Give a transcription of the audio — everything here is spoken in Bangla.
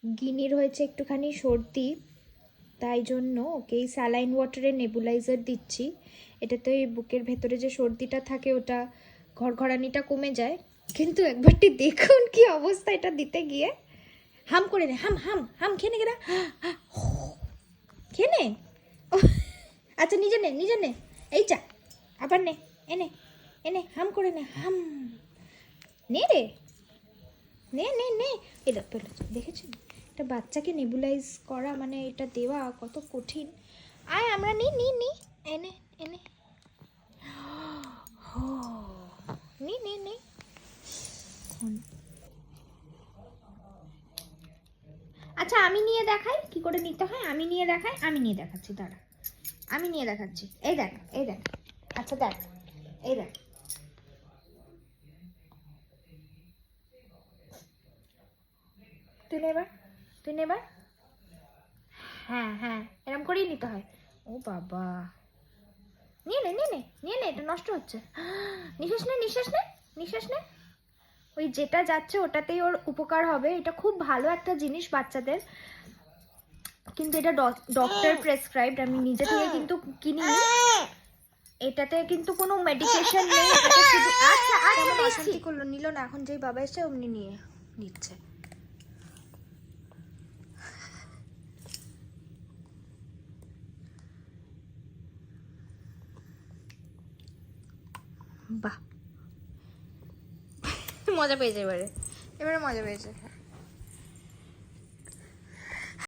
গিনির হয়েছে একটুখানি সর্দি, তাই জন্য ওকে এই স্যালাইন ওয়াটারে নেবুলাইজার দিচ্ছি। এটাতে ওই বুকের ভেতরে যে সর্দিটা থাকে ওটা ঘরঘরানিটা কমে যায়। কিন্তু একবারটি দেখুন কি অবস্থা এটা দিতে গিয়ে। হাম করে নে, হাম হাম হাম, খেয়ে নে কেনা, খেয়ে নে। আচ্ছা নিজে নে, নিজে নে, এই যা আবার নে, এনে এনে হাম করে নে, হাম নে রে, নে নে নে। এটা দেখেছেন একটা বাচ্চাকে নেবুলাইজ করা মানে এটা দেওয়া কত কঠিন। আয় আমরা নি নি নি, এনে এনে, নি নি নি। আচ্ছা আমি নিয়ে দেখাই কি করে নিতে হয়, আমি নিয়ে দেখাই, আমি নিয়ে দেখাচ্ছি, দাঁড়া আমি নিয়ে দেখাচ্ছি। এই দেখ এই দেখ, আচ্ছা দেখ এই দেখ, তুই নে এবার, তুই নে এবার। হ্যাঁ হ্যাঁ এরকম করেই নিতে হয়। ও বাবা, নিয়ে নে নিয়ে নে নিয়ে নে, এটা নষ্ট হচ্ছে। নিঃশ্বাস নে নিঃশ্বাস নে নিঃশ্বাস নে। ওই যেটা যাচ্ছে ওটাতেই ওর উপকার হবে। এটা খুব ভালো একটা জিনিস বাচ্চাদের, কিন্তু এটা ডক্টর প্রেসক্রাইবড, আমি নিজে থেকে কিন্তু কিনিনি। এটাতে কিন্তু কোনো মেডিকেশন নেই, এটাতে শুধু আচ্ছা আচ্ছা অশান্তি করলো, নিল না। এখন যেই বাবা এসে অমনি নিয়ে নিচ্ছে। বাহ, মজা পেয়েছে এবারে, এবারে মজা পেয়েছে।